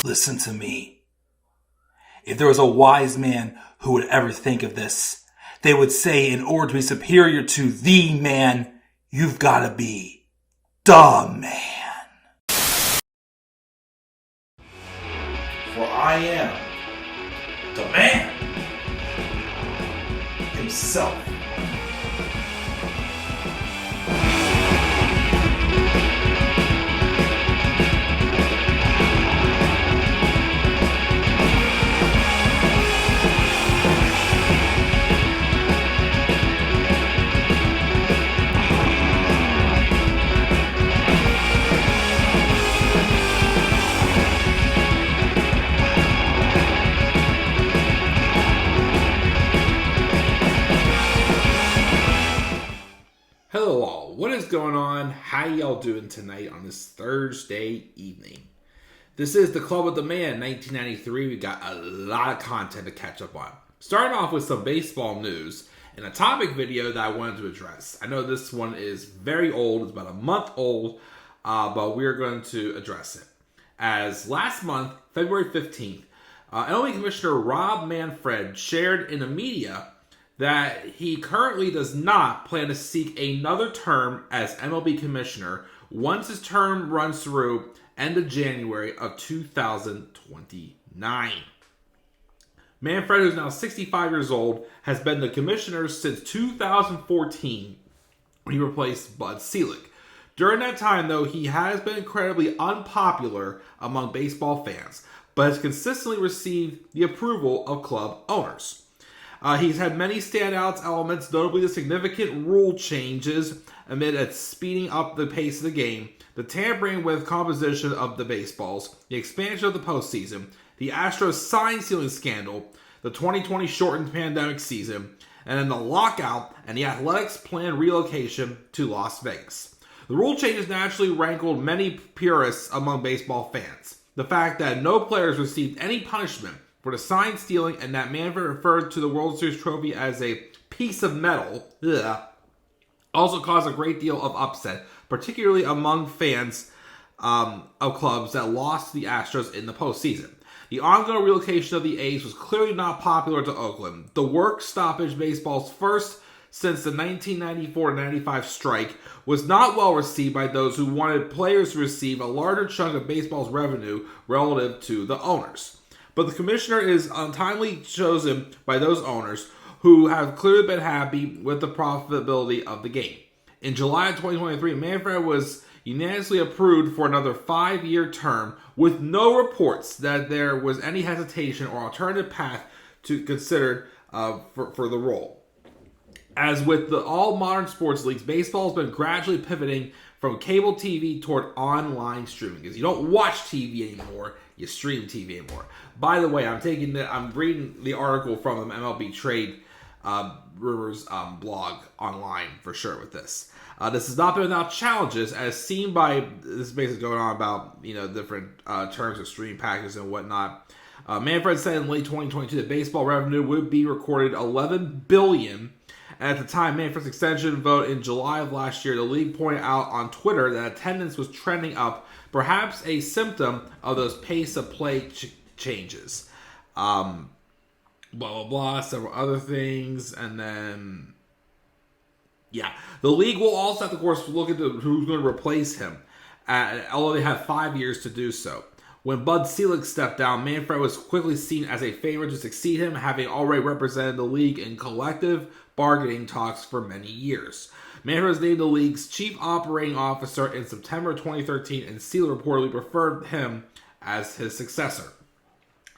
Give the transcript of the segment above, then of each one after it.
Listen to me. If there was a wise man who would ever think of this, they would say in order to be superior to the man, you've got to be the man. For I am the man himself. Hello all, what is going on? How y'all doing tonight on this Thursday evening? This is the Club with the Man 1993. We got a lot of content to catch up on. Starting off with some baseball news and a topic video that I wanted to address. I know this one is very old, it's about a month old, but we're going to address it. As last month, February 15th, MLB Commissioner Rob Manfred shared in the media that he currently does not plan to seek another term as MLB Commissioner once his term runs through end of January of 2029. Manfred, who's now 65 years old, has been the commissioner since 2014 when he replaced Bud Selig. During that time, though, he has been incredibly unpopular among baseball fans, but has consistently received the approval of club owners. He's had many standouts elements, notably the significant rule changes amid a speeding up the pace of the game, the tampering with composition of the baseballs, the expansion of the postseason, the Astros sign stealing scandal, the 2020 shortened pandemic season, and then the lockout and the Athletics' planned relocation to Las Vegas. The rule changes naturally rankled many purists among baseball fans. The fact that no players received any punishment for the sign stealing and that Manfred referred to the World Series trophy as a piece of metal also caused a great deal of upset, particularly among fans of clubs that lost to the Astros in the postseason. The ongoing relocation of the A's was clearly not popular to Oakland. The work stoppage, baseball's first since the 1994-95 strike, was not well received by those who wanted players to receive a larger chunk of baseball's revenue relative to the owners. But the commissioner is untimely chosen by those owners who have clearly been happy with the profitability of the game. In July of 2023, Manfred was unanimously approved for another 5-year term with no reports that there was any hesitation or alternative path to considered for the role. As with all modern sports leagues, baseball has been gradually pivoting from cable TV toward online streaming. Because you don't watch TV anymore, you stream TV anymore. By the way, I'm reading the article from the MLB Trade Rumors blog online for sure with this. This has not been without challenges, as seen by this basically going on about different terms of streaming packages and whatnot. Manfred said in late 2022 that baseball revenue would be recorded $11 billion. At the time, Manfred's extension vote in July of last year, the league pointed out on Twitter that attendance was trending up, perhaps a symptom of those pace of play changes. Blah, blah, blah, several other things, and then, yeah. The league will also have to, of course, look into who's going to replace him, although they have 5 years to do so. When Bud Selig stepped down, Manfred was quickly seen as a favorite to succeed him, having already represented the league in collective bargaining talks for many years. Manfred was named the league's chief operating officer in September 2013, and Selig reportedly preferred him as his successor.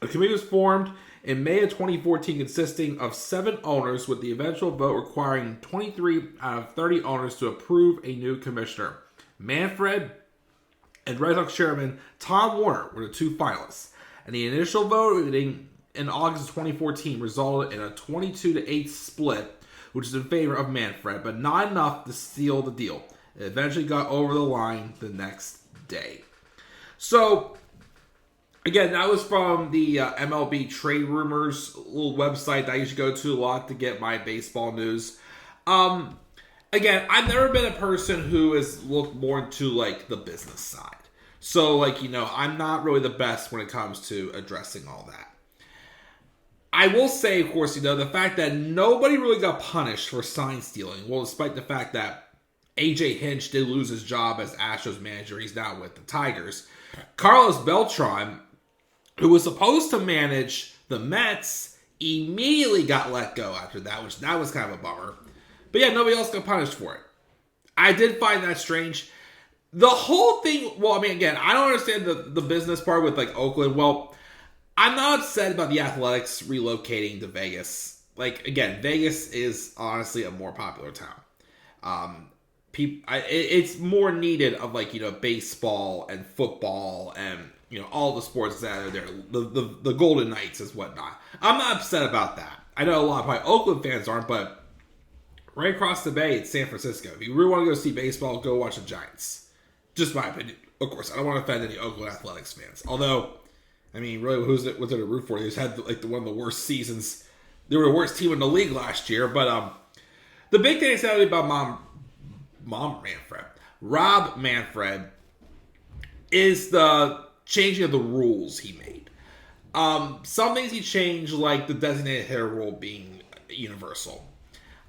The committee was formed in May of 2014, consisting of 7 owners, with the eventual vote requiring 23 out of 30 owners to approve a new commissioner. Manfred and Red Sox chairman Tom Warner were the 2 finalists, and the initial voting in August of 2014 resulted in a 22-8 split, which is in favor of Manfred, but not enough to seal the deal. It eventually got over the line the next day. So, again, that was from the MLB Trade Rumors little website that I usually go to a lot to get my baseball news. Again, I've never been a person who has looked more into like the business side, So, like, I'm not really the best when it comes to addressing all that. I will say, of course, the fact that nobody really got punished for sign stealing. Well, despite the fact that AJ Hinch did lose his job as Astros manager. He's now with the Tigers. Carlos Beltran, who was supposed to manage the Mets, immediately got let go after that, which that was kind of a bummer. But yeah, nobody else got punished for it. I did find that strange. The whole thing, well, I mean, again, I don't understand the business part with, like, Oakland. Well, I'm not upset about the Athletics relocating to Vegas. Like, again, Vegas is honestly a more popular town. It's more needed of, like, baseball and football and, all the sports that are there. The Golden Knights is whatnot. I'm not upset about that. I know a lot of my Oakland fans aren't, but right across the bay, it's San Francisco. If you really want to go see baseball, go watch the Giants. Just my opinion. Of course, I don't want to offend any Oakland Athletics fans. Although, I mean, really, what's there to root for? They just had, like, one of the worst seasons. They were the worst team in the league last year. But the big thing I said about Rob Manfred, is the changing of the rules he made. Some things he changed, like the designated hitter rule being universal.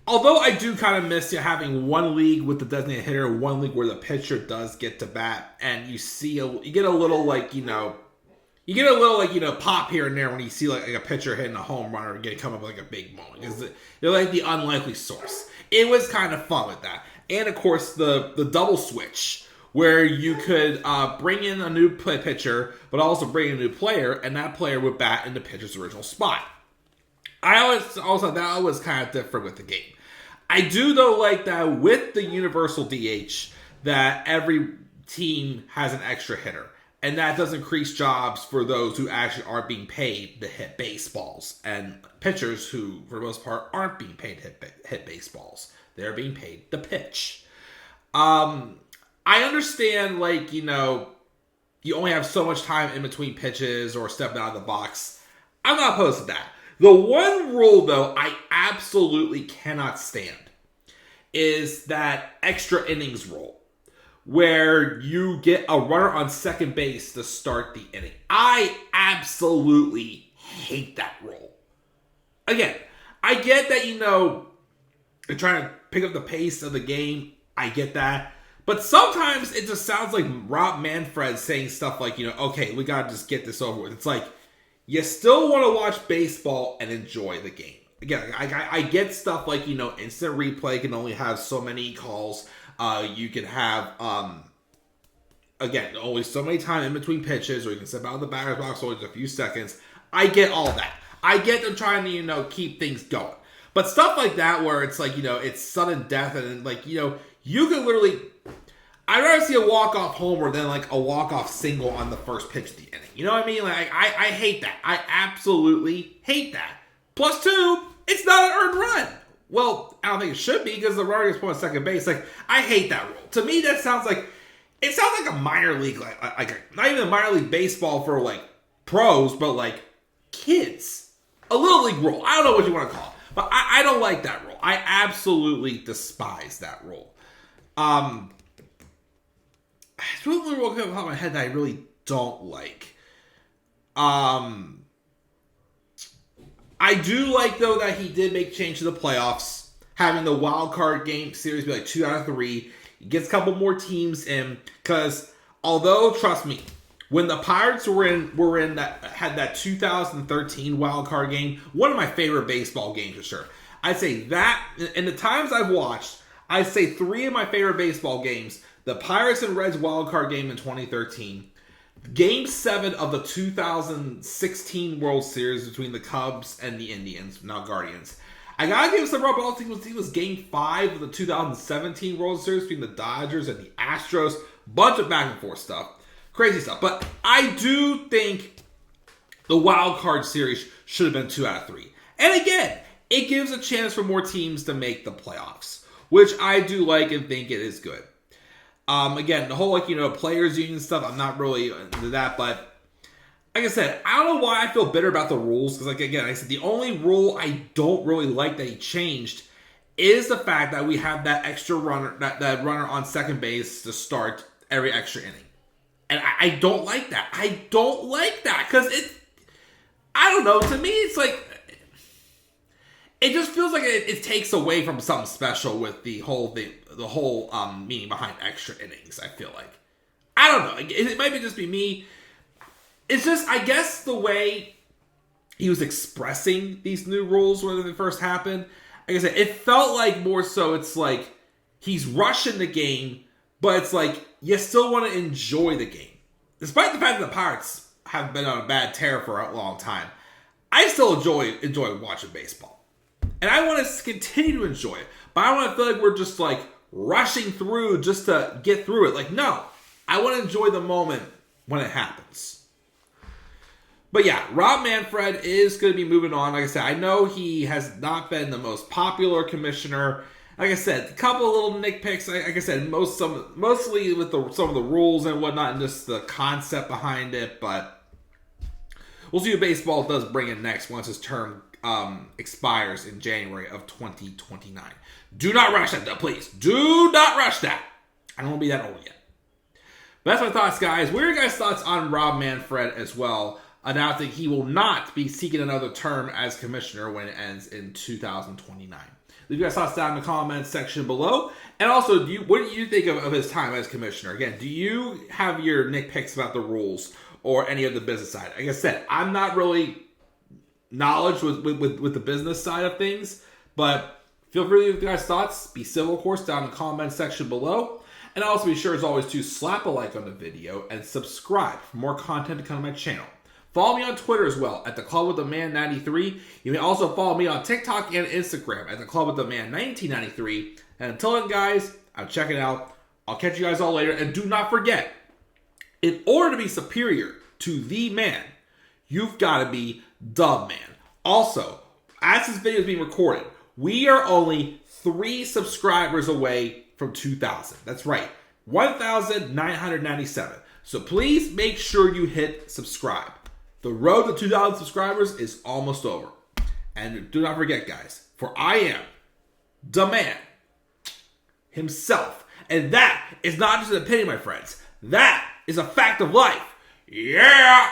Although I do kind of miss having one league with the designated hitter, one league where the pitcher does get to bat, and you get a little pop here and there when you see like a pitcher hitting a home run or come up with like a big moment. Because they're like the unlikely source. It was kind of fun with that. And of course the double switch, where you could bring in a new pitcher, but also bring in a new player, and that player would bat in the pitcher's original spot. I always also that was kind of different with the game. I do though like that with the universal DH that every team has an extra hitter, and that does increase jobs for those who actually aren't being paid to hit baseballs, and pitchers who, for the most part, aren't being paid to hit baseballs. They're being paid to pitch. I understand, like, you only have so much time in between pitches or stepping out of the box. I'm not opposed to that. The one rule, though, I absolutely cannot stand is that extra innings rule, where you get a runner on second base to start the inning. I absolutely hate that rule. Again, I get that, they're trying to pick up the pace of the game. I get that. But sometimes it just sounds like Rob Manfred saying stuff like, okay, we got to just get this over with. It's like, you still want to watch baseball and enjoy the game. Again, I get stuff like, instant replay can only have so many calls. You can have, again, only so many time in between pitches, or you can step out of the batter's box only a few seconds. I get all that. I get them trying to, keep things going. But stuff like that where it's like, it's sudden death and like, you can literally... I'd rather see a walk-off homer than like a walk-off single on the first pitch of the inning. You know what I mean? Like, I hate that. I absolutely hate that. Plus two, it's not an earned run. Well, I don't think it should be because the runner gets put on second base. Like, I hate that rule. To me, that sounds like... It sounds like a minor league, like not even a minor league baseball for like pros, but like kids. A little league rule. I don't know what you want to call it. But I don't like that rule. I absolutely despise that rule. It's really real quick off the top of my head that I really don't like. I do like, though, that he did make change to the playoffs. Having the wild card game series be like 2 out of 3. He gets a couple more teams in. Because although, trust me, when the Pirates had that 2013 wild card game, one of my favorite baseball games for sure. I'd say that, in the times I've watched, I'd say 3 of my favorite baseball games: the Pirates and Reds wild card game in 2013, Game 7 of the 2016 World Series between the Cubs and the Indians, now Guardians. I gotta give some rub, but I think it was Game 5 of the 2017 World Series between the Dodgers and the Astros. Bunch of back and forth stuff. Crazy stuff. But I do think the wild card series should have been 2 out of 3. And again, it gives a chance for more teams to make the playoffs, which I do like and think it is good. Again, the whole, players union stuff, I'm not really into that, but like I said, I don't know why I feel bitter about the rules, because again, I said the only rule I don't really like that he changed is the fact that we have that extra runner, that runner on second base to start every extra inning. And I don't like that. I don't like that because I don't know. To me, it's like it just feels like it takes away from something special with the whole meaning behind extra innings. I feel like I don't know. It might just be me. It's just I guess the way he was expressing these new rules when they first happened. Like I said, it felt like more so. It's like he's rushing the game, but it's like you still want to enjoy the game, despite the fact that the Pirates have been on a bad tear for a long time. I still enjoy watching baseball. And I want to continue to enjoy it. But I don't want to feel like we're just like rushing through just to get through it. Like, no. I want to enjoy the moment when it happens. But yeah, Rob Manfred is going to be moving on. Like I said, I know he has not been the most popular commissioner. Like I said, a couple of little nitpicks. Like I said, mostly with some of the rules and whatnot and just the concept behind it. But we'll see what baseball does bring in next once his term expires in January of 2029. Do not rush that, though, please. Do not rush that. I don't want to be that old yet. But that's my thoughts, guys. What are your guys' thoughts on Rob Manfred as well, announcing he will not be seeking another term as commissioner when it ends in 2029? Leave your guys' thoughts down in the comments section below. And also, what do you think of his time as commissioner? Again, do you have your nitpicks about the rules or any of the business side? Like I said, I'm not really knowledge with the business side of things, but feel free to leave your guys' thoughts. Be civil, of course, down in the comments section below. And also be sure, as always, to slap a like on the video and subscribe for more content to come to my channel. Follow me on Twitter as well at The Club with the Man 93. You may also follow me on TikTok and Instagram at The Club with the Man 1993. And until then, guys, I'm checking out. I'll catch you guys all later. And do not forget, in order to be superior to the man, you've got to be the man. Also, as this video is being recorded, we are only 3 subscribers away from 2,000. That's right, 1,997. So please make sure you hit subscribe. The road to 2,000 subscribers is almost over. And do not forget, guys, for I am the man himself. And that is not just an opinion, my friends. That is a fact of life. Yeah!